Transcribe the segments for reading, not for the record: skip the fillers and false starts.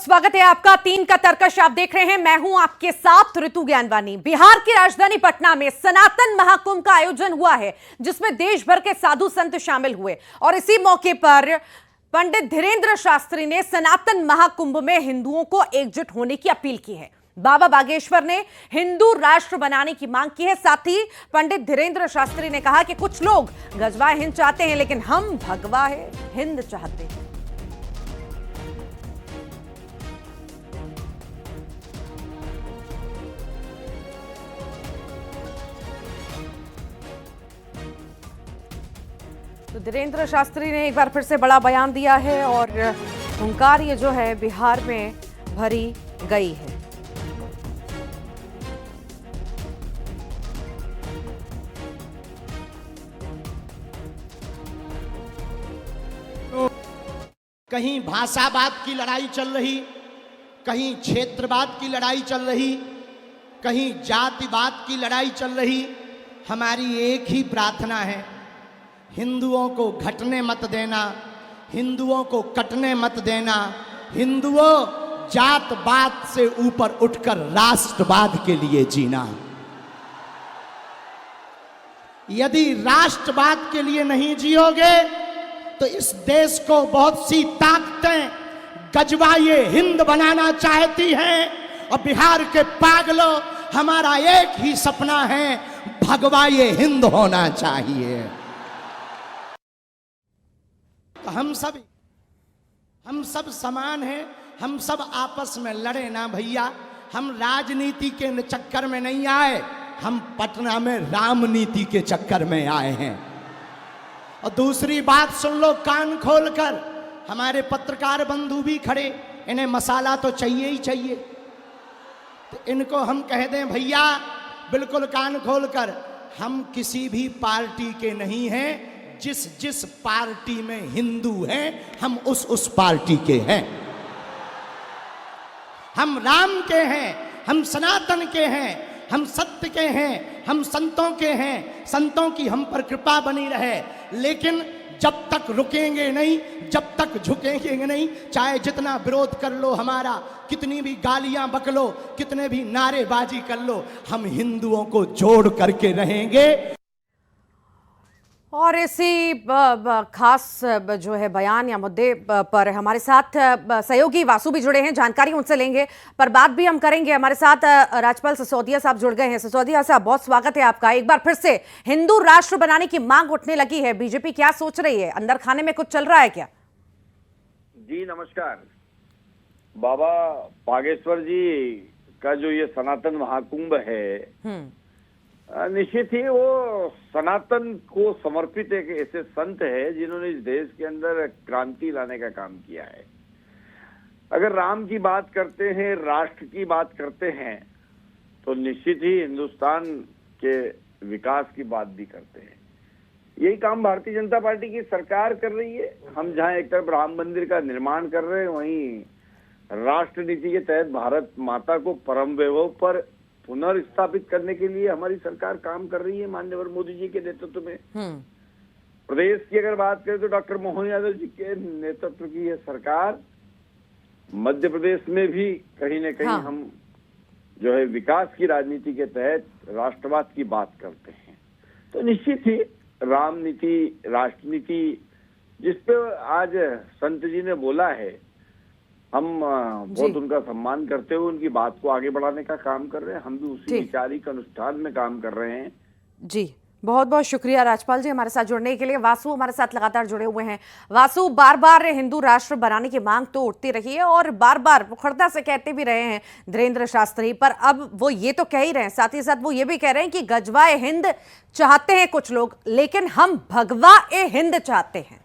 स्वागत है आपका। 3 का तर्कश आप देख रहे हैं। मैं हूं आपके साथ ऋतु ज्ञानवानी। बिहार की राजधानी पटना में सनातन महाकुंभ का आयोजन हुआ है, जिसमें देश भर के साधु संत शामिल हुए और इसी मौके पर पंडित धीरेंद्र शास्त्री ने सनातन महाकुंभ में हिंदुओं को एकजुट होने की अपील की है। बाबा बागेश्वर ने हिंदू राष्ट्र बनाने की मांग की है। साथ ही पंडित धीरेंद्र शास्त्री ने कहा कि कुछ लोग गजवाए हिंद चाहते हैं, लेकिन हम भगवाए हिंद चाहते हैं। तो धीरेंद्र शास्त्री ने एक बार फिर से बड़ा बयान दिया है और हुंकार ये जो है बिहार में भरी गई है। कहीं भाषावाद की लड़ाई चल रही, कहीं क्षेत्रवाद की लड़ाई चल रही, कहीं जातिवाद की लड़ाई चल रही। हमारी एक ही प्रार्थना है, हिंदुओं को घटने मत देना, हिंदुओं को कटने मत देना। हिंदुओं, जात पात से ऊपर उठकर राष्ट्रवाद के लिए जीना। यदि राष्ट्रवाद के लिए नहीं जियोगे तो इस देश को बहुत सी ताकतें गजवाए हिंद बनाना चाहती हैं और बिहार के पागलों, हमारा एक ही सपना है, भगवाए हिंद होना चाहिए। तो हम सब समान हैं, हम सब आपस में लड़े ना भैया। हम राजनीति के चक्कर में नहीं आए, हम पटना में रामनीति के चक्कर में आए हैं। और दूसरी बात सुन लो कान खोलकर, हमारे पत्रकार बंधु भी खड़े, इन्हें मसाला तो चाहिए ही चाहिए। तो इनको हम कह दें भैया बिल्कुल कान खोलकर, हम किसी भी पार्टी के नहीं हैं। जिस पार्टी में हिंदू हैं, हम उस पार्टी के हैं। हम राम के हैं, हम सनातन के हैं, हम सत्य के हैं, हम संतों के हैं। संतों की हम पर कृपा बनी रहे, लेकिन जब तक रुकेंगे नहीं, जब तक झुकेंगे नहीं, चाहे जितना विरोध कर लो हमारा, कितनी भी गालियां बक लो, कितने भी नारेबाजी कर लो, हम हिंदुओं को जोड़ करके रहेंगे। और इसी खास जो है बयान या मुद्दे पर हमारे साथ सहयोगी वासु भी जुड़े हैं, जानकारी उनसे लेंगे, पर बात भी हम करेंगे। हमारे साथ राजपाल सिसोदिया साहब जुड़ गए हैं। सिसोदिया साहब, बहुत स्वागत है आपका। एक बार फिर से हिंदू राष्ट्र बनाने की मांग उठने लगी है, बीजेपी क्या सोच रही है? अंदर खाने में कुछ चल रहा है क्या? जी नमस्कार। बाबा बागेश्वर जी का जो ये सनातन महाकुंभ है, निश्चित ही वो सनातन को समर्पित एक ऐसे संत है जिन्होंने इस देश के अंदर क्रांति लाने का काम किया है। अगर राम की बात करते हैं, राष्ट्र की बात करते हैं, तो निश्चित ही हिंदुस्तान के विकास की बात भी करते हैं। यही काम भारतीय जनता पार्टी की सरकार कर रही है। हम जहां एक तरफ राम मंदिर का निर्माण कर रहे हैं, वहीं राष्ट्र नीति के तहत भारत माता को परम वैभव पर पुनर्स्थापित करने के लिए हमारी सरकार काम कर रही है, माननीय मोदी जी के नेतृत्व में। प्रदेश की अगर बात करें तो डॉक्टर मोहन यादव जी के नेतृत्व की यह सरकार मध्य प्रदेश में भी कहीं न कहीं हम जो है विकास की राजनीति के तहत राष्ट्रवाद की बात करते हैं। तो निश्चित ही राम नीति, राष्ट्र नीति, जिस पे आज संत जी ने बोला है, हम बहुत उनका सम्मान करते हुए उनकी बात को आगे बढ़ाने का काम कर रहे हैं। हम भी उसी वैचारिक अनुष्ठान में काम कर रहे हैं। जी, बहुत बहुत शुक्रिया राजपाल जी हमारे साथ जुड़ने के लिए। वासु हमारे साथ लगातार जुड़े हुए हैं। वासु, बार बार हिंदू राष्ट्र बनाने की मांग तो उठती रही है और बार बार मुखरता से कहते भी रहे हैं धीरेंद्र शास्त्री, पर अब वो ये तो कह ही रहे हैं, साथ ही साथ वो ये भी कह रहे हैं कि गजवाए हिंद चाहते हैं कुछ लोग, लेकिन हम भगवाए हिंद चाहते हैं।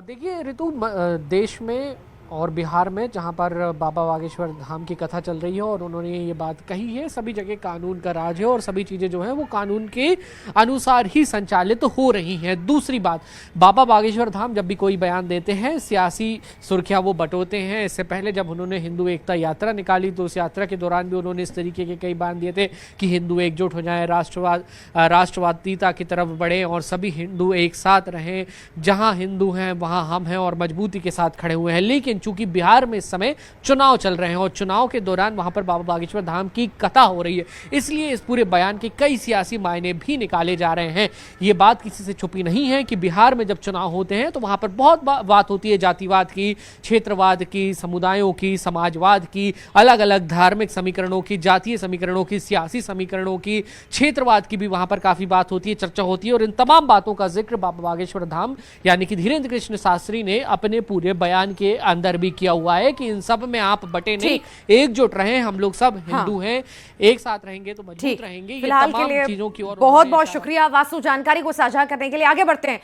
देखिए ऋतु, देश में और बिहार में जहां पर बाबा बागेश्वर धाम की कथा चल रही है और उन्होंने ये बात कही है, सभी जगह कानून का राज है और सभी चीज़ें जो हैं वो कानून के अनुसार ही संचालित तो हो रही हैं। दूसरी बात, बाबा बागेश्वर धाम जब भी कोई बयान देते हैं सियासी सुर्खियां वो बटोते हैं। इससे पहले जब उन्होंने हिंदू एकता यात्रा निकाली तो उस यात्रा के दौरान भी उन्होंने इस तरीके के कई बयान दिए थे कि हिंदू एकजुट हो जाएं, राष्ट्रवादिता की तरफ बढ़े और सभी हिंदू एक साथ रहें, जहां हिंदू हैं वहां हम हैं और मजबूती के साथ खड़े हुए हैं। लेकिन चूंकि बिहार में इस समय चुनाव चल रहे हैं और चुनाव के दौरान वहां पर बाबा बागेश्वर धाम की कथा हो रही है, इसलिए इस पूरे बयान के कई सियासी मायने भी निकाले जा रहे हैं। ये बात किसी से छुपी नहीं है कि बिहार में जब चुनाव होते हैं तो वहां पर बहुत बात होती है जातिवाद की, क्षेत्रवाद की, समुदायों की, समाजवाद की, अलग अलग धार्मिक समीकरणों की, जातीय समीकरणों की, सियासी समीकरणों की, क्षेत्रवाद की भी वहां पर काफी बात होती है, चर्चा होती है। और इन तमाम बातों का जिक्र बाबा बागेश्वर धाम यानी कि धीरेन्द्र कृष्ण शास्त्री ने अपने पूरे बयान के अंदर भी किया हुआ है कि इन सब में आप बटे नहीं, एकजुट रहें, हम लोग सब हिंदू हैं, एक साथ रहेंगे तो मजबूत रहेंगे। ये फिलहाल तमाम के लिए चीजों की ओर बहुत बहुत शुक्रिया वासु जानकारी को साझा करने के लिए। आगे बढ़ते हैं।